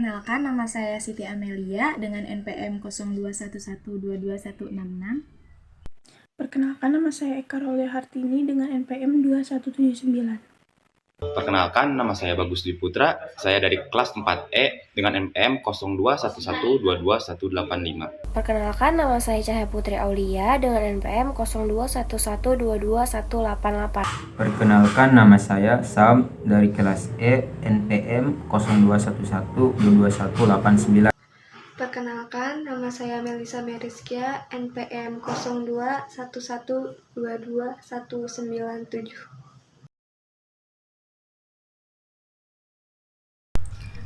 Perkenalkan, nama saya Siti Amelia dengan NPM 0211221166. Perkenalkan, nama saya Eka Rolia Hartini dengan NPM 2179. Perkenalkan, nama saya Bagus Dwi Putra. Saya dari kelas 4E dengan NPM 0211221185. Perkenalkan, nama saya Cahaya Putri Aulia dengan NPM 0211221188. Perkenalkan, nama saya Sam dari kelas E NPM 0211221189. Perkenalkan, nama saya Melisa Meriskia, NPM 0211222197.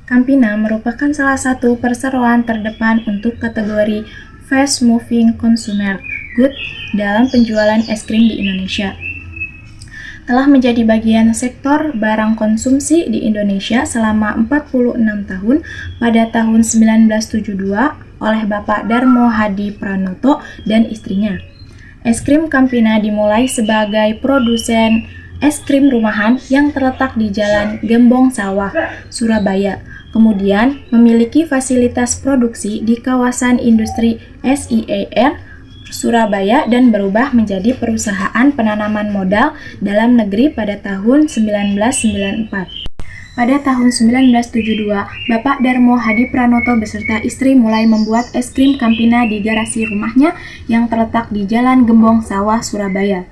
Campina merupakan salah satu perseroan terdepan untuk kategori Fast Moving Consumer Good dalam penjualan es krim di Indonesia. Telah menjadi bagian sektor barang konsumsi di Indonesia selama 46 tahun pada tahun 1972 oleh Bapak Darmo Hadi Pranoto dan istrinya. Es krim Campina dimulai sebagai produsen es krim rumahan yang terletak di Jalan Gembong Sawah, Surabaya. Kemudian memiliki fasilitas produksi di kawasan industri SIER Surabaya dan berubah menjadi perusahaan penanaman modal dalam negeri pada tahun 1994. Pada tahun 1972, Bapak Darmo Hadi Pranoto beserta istri mulai membuat es krim Campina di garasi rumahnya yang terletak di Jalan Gembong Sawah, Surabaya.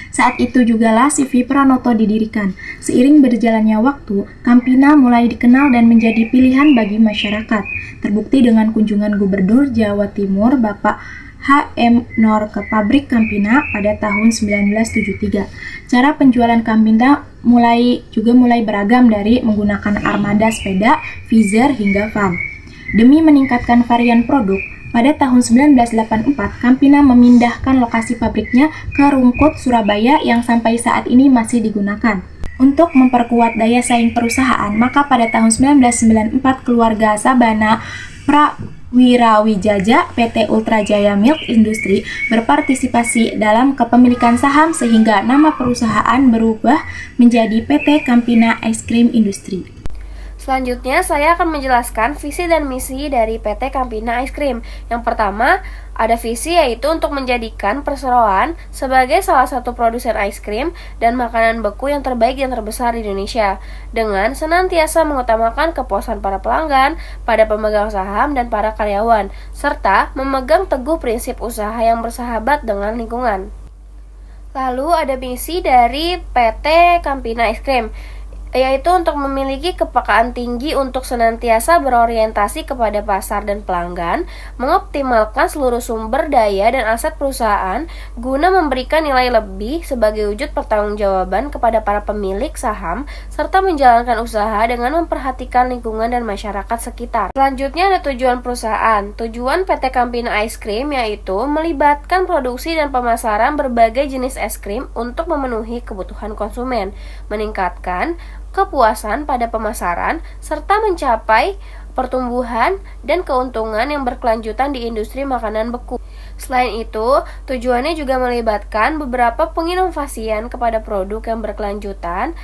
Saat itu jugalah CV Pranoto didirikan. Seiring berjalannya waktu, Campina mulai dikenal dan menjadi pilihan bagi masyarakat. Terbukti dengan kunjungan Gubernur Jawa Timur Bapak H.M. Noor ke pabrik Campina pada tahun 1973. Cara penjualan Campina mulai beragam dari menggunakan armada sepeda, freezer hingga van. Demi meningkatkan varian produk, pada tahun 1984, Campina memindahkan lokasi pabriknya ke Rungkut, Surabaya yang sampai saat ini masih digunakan. Untuk memperkuat daya saing perusahaan, maka pada tahun 1994 keluarga Sabana Prawirawijaja PT Ultra Jaya Milk Industry berpartisipasi dalam kepemilikan saham sehingga nama perusahaan berubah menjadi PT Campina Ice Cream Industry. Selanjutnya, saya akan menjelaskan visi dan misi dari PT Campina Ice Cream. Yang pertama, ada visi yaitu untuk menjadikan perseroan sebagai salah satu produsen ice cream dan makanan beku yang terbaik dan terbesar di Indonesia, dengan senantiasa mengutamakan kepuasan para pelanggan, pada pemegang saham dan para karyawan, serta memegang teguh prinsip usaha yang bersahabat dengan lingkungan. Lalu ada misi dari PT Campina Ice Cream, yaitu untuk memiliki kepekaan tinggi untuk senantiasa berorientasi kepada pasar dan pelanggan, mengoptimalkan seluruh sumber daya dan aset perusahaan guna memberikan nilai lebih sebagai wujud pertanggungjawaban kepada para pemilik saham, serta menjalankan usaha dengan memperhatikan lingkungan dan masyarakat sekitar. Selanjutnya ada tujuan perusahaan. Tujuan PT Campina Ice Cream yaitu melibatkan produksi dan pemasaran berbagai jenis es krim untuk memenuhi kebutuhan konsumen, meningkatkan kepuasan pada pemasaran, serta mencapai pertumbuhan dan keuntungan yang berkelanjutan di industri makanan beku. Selain itu, tujuannya juga melibatkan beberapa penginovasian kepada produk yang berkelanjutan,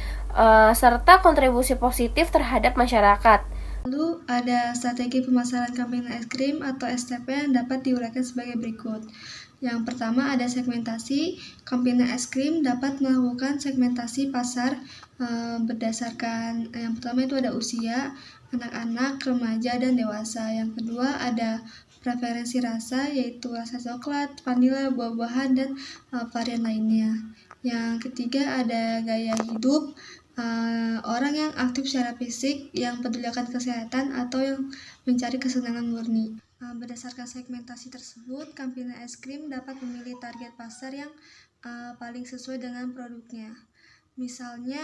serta kontribusi positif terhadap masyarakat. Lalu ada strategi pemasaran Campina Ice Cream atau STP yang dapat diuraikan sebagai berikut. Yang pertama ada segmentasi. Campina Ice Cream dapat melakukan segmentasi pasar berdasarkan yang pertama itu ada usia, anak-anak, remaja, dan dewasa. Yang kedua ada preferensi rasa, yaitu rasa coklat, vanila, buah-buahan, dan varian lainnya. Yang ketiga ada gaya hidup, orang yang aktif secara fisik, yang peduli akan kesehatan, atau yang mencari kesenangan murni. Berdasarkan segmentasi tersebut, Campina Ice Cream dapat memilih target pasar yang paling sesuai dengan produknya. Misalnya,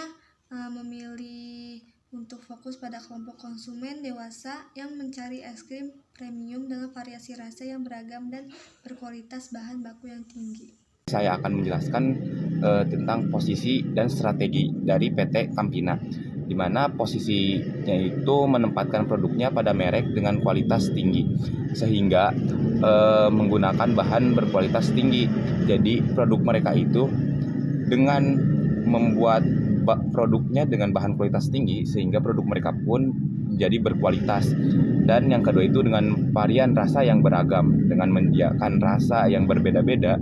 memilih untuk fokus pada kelompok konsumen dewasa yang mencari es krim premium dengan variasi rasa yang beragam dan berkualitas bahan baku yang tinggi. Saya akan menjelaskan tentang posisi dan strategi dari PT Campina, di mana posisinya itu menempatkan produknya pada merek dengan kualitas tinggi, sehingga menggunakan bahan berkualitas tinggi. Jadi produk mereka itu dengan membuat produknya dengan bahan kualitas tinggi, sehingga produk mereka pun menjadi berkualitas. Dan yang kedua itu dengan varian rasa yang beragam, dengan menyediakan rasa yang berbeda-beda,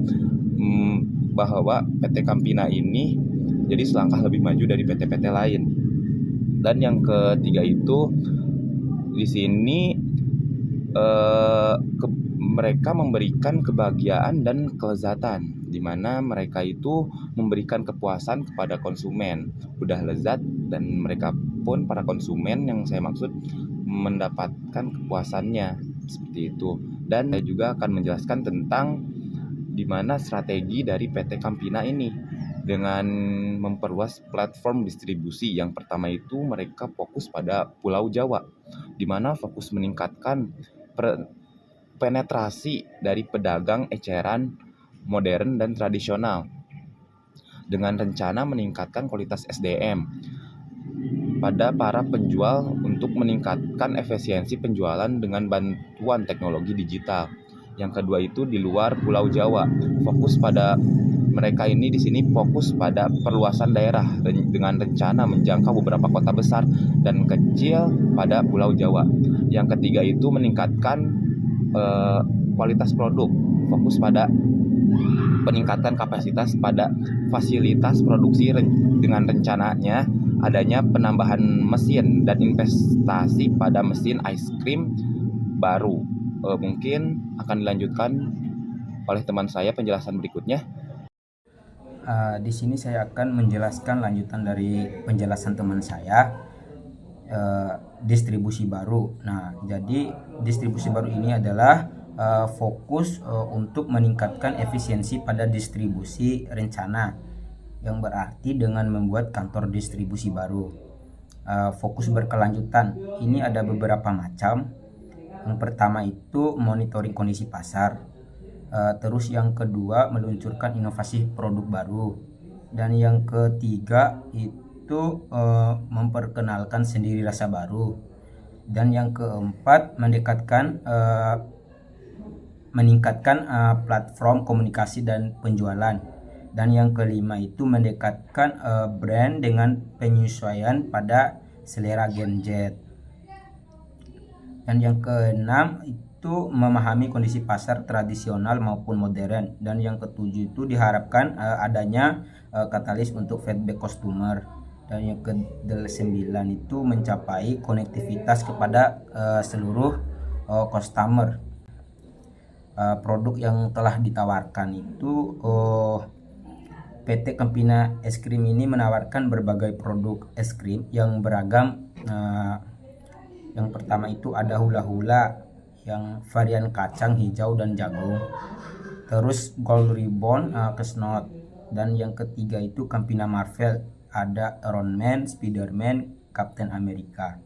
bahwa PT Campina ini jadi selangkah lebih maju dari PT-PT lain. Dan yang ketiga itu di sini mereka memberikan kebahagiaan dan kelezatan, di mana mereka itu memberikan kepuasan kepada konsumen, udah lezat, dan mereka pun para konsumen yang saya maksud mendapatkan kepuasannya seperti itu. Dan saya juga akan menjelaskan tentang di mana strategi dari PT Campina ini dengan memperluas platform distribusi. Yang pertama itu mereka fokus pada Pulau Jawa, di mana fokus meningkatkan penetrasi dari pedagang eceran modern dan tradisional dengan rencana meningkatkan kualitas SDM pada para penjual untuk meningkatkan efisiensi penjualan dengan bantuan teknologi digital. Yang kedua itu di luar Pulau Jawa, fokus pada mereka ini di sini fokus pada perluasan daerah dengan rencana menjangkau beberapa kota besar dan kecil pada Pulau Jawa. Yang ketiga itu meningkatkan kualitas produk, fokus pada peningkatan kapasitas pada fasilitas produksi dengan rencananya adanya penambahan mesin dan investasi pada mesin ice cream baru. Mungkin akan dilanjutkan oleh teman saya penjelasan berikutnya. Di sini saya akan menjelaskan lanjutan dari penjelasan teman saya, distribusi baru. Nah, jadi distribusi baru ini adalah fokus untuk meningkatkan efisiensi pada distribusi rencana, yang berarti dengan membuat kantor distribusi baru. Fokus berkelanjutan ini ada beberapa macam. Yang pertama itu monitoring kondisi pasar. Terus yang kedua meluncurkan inovasi produk baru. Dan yang ketiga itu memperkenalkan sendiri rasa baru. Dan yang keempat meningkatkan platform komunikasi dan penjualan. Dan yang kelima itu mendekatkan brand dengan penyesuaian pada selera Gen Z. Dan yang keenam itu memahami kondisi pasar tradisional maupun modern. Dan yang ketujuh itu diharapkan adanya katalis untuk feedback customer. Dan yang ke-9 itu mencapai konektivitas kepada seluruh customer. Produk yang telah ditawarkan itu PT Campina Es Krim ini menawarkan berbagai produk es krim yang beragam. Yang pertama itu ada hula-hula yang varian kacang, hijau, dan jagung. Terus Gold Ribbon, Kesnot. Dan yang ketiga itu Campina Marvel, ada Iron Man, Spider-Man, Captain America.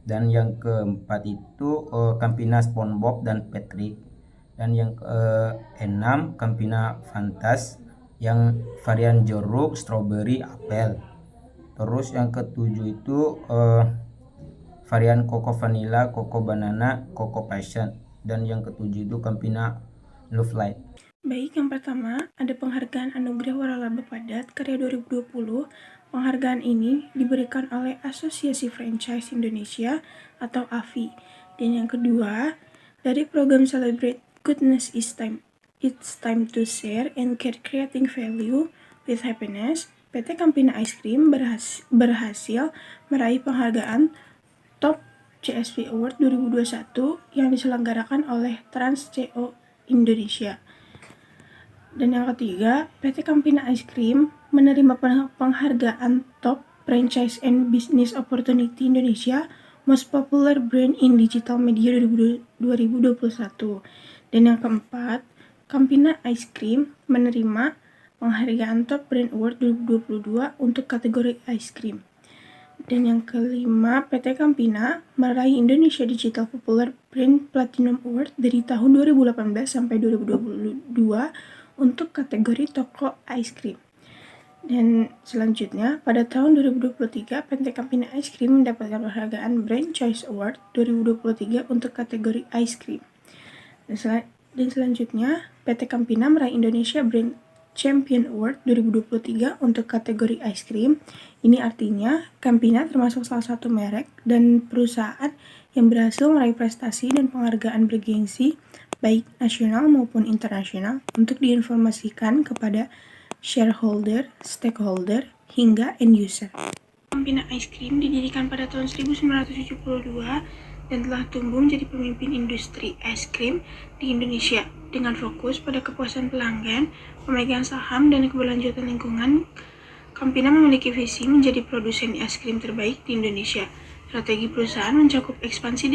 Dan yang keempat itu Campina SpongeBob dan Patrick. Dan yang keenam Campina Fantas yang varian jeruk, strawberry, apel. Terus yang ketujuh itu varian Coco Vanilla, Coco Banana, Coco Passion. Dan yang ketujuh itu Campina Love Light. Baik, yang pertama ada penghargaan Anugerah Waralaba Padat karya 2020. Penghargaan ini diberikan oleh Asosiasi Franchise Indonesia atau AFI. Dan yang kedua, dari program Celebrate Goodness It's time to share and creating value with happiness. PT Campina Ice Cream berhasil meraih penghargaan Top CSV Award 2021 yang diselenggarakan oleh Trans CO Indonesia. Dan yang ketiga, PT Campina Ice Cream menerima penghargaan Top Franchise and Business Opportunity Indonesia Most Popular Brand in Digital Media 2021. Dan yang keempat, Campina Ice Cream menerima penghargaan Top Brand Award 2022 untuk kategori ice cream. Dan yang kelima, PT Campina meraih Indonesia Digital Popular Brand Platinum Award dari tahun 2018 sampai 2022 untuk kategori toko ice cream. Dan selanjutnya, pada tahun 2023, PT Campina Ice Cream mendapatkan penghargaan Brand Choice Award 2023 untuk kategori ice cream. Dan selanjutnya, PT Campina meraih Indonesia Brand Champion Award 2023 untuk kategori ice cream. Ini artinya Campina termasuk salah satu merek dan perusahaan yang berhasil meraih prestasi dan penghargaan bergengsi baik nasional maupun internasional untuk diinformasikan kepada shareholder, stakeholder, hingga end user. Campina Ice Cream didirikan pada tahun 1972 dan telah tumbuh menjadi pemimpin industri es krim di Indonesia dengan fokus pada kepuasan pelanggan, pemegang saham, dan keberlanjutan lingkungan. Campina memiliki visi menjadi produsen es krim terbaik di Indonesia. Strategi perusahaan mencakup ekspansi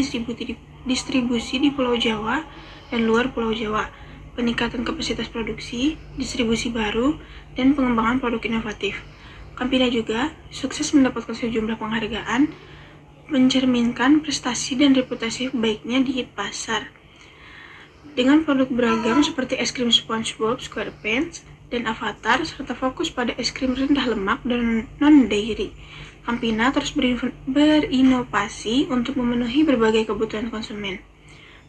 distribusi di Pulau Jawa dan luar Pulau Jawa, peningkatan kapasitas produksi, distribusi baru, dan pengembangan produk inovatif. Campina juga sukses mendapatkan sejumlah penghargaan, mencerminkan prestasi dan reputasi baiknya di pasar. Dengan produk beragam seperti es krim SpongeBob SquarePants dan Avatar, serta fokus pada es krim rendah lemak dan non-dairy, Campina terus berinovasi untuk memenuhi berbagai kebutuhan konsumen.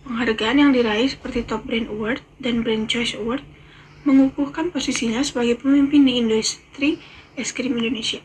Penghargaan yang diraih seperti Top Brand Award dan Brand Choice Award mengukuhkan posisinya sebagai pemimpin di industri es krim Indonesia.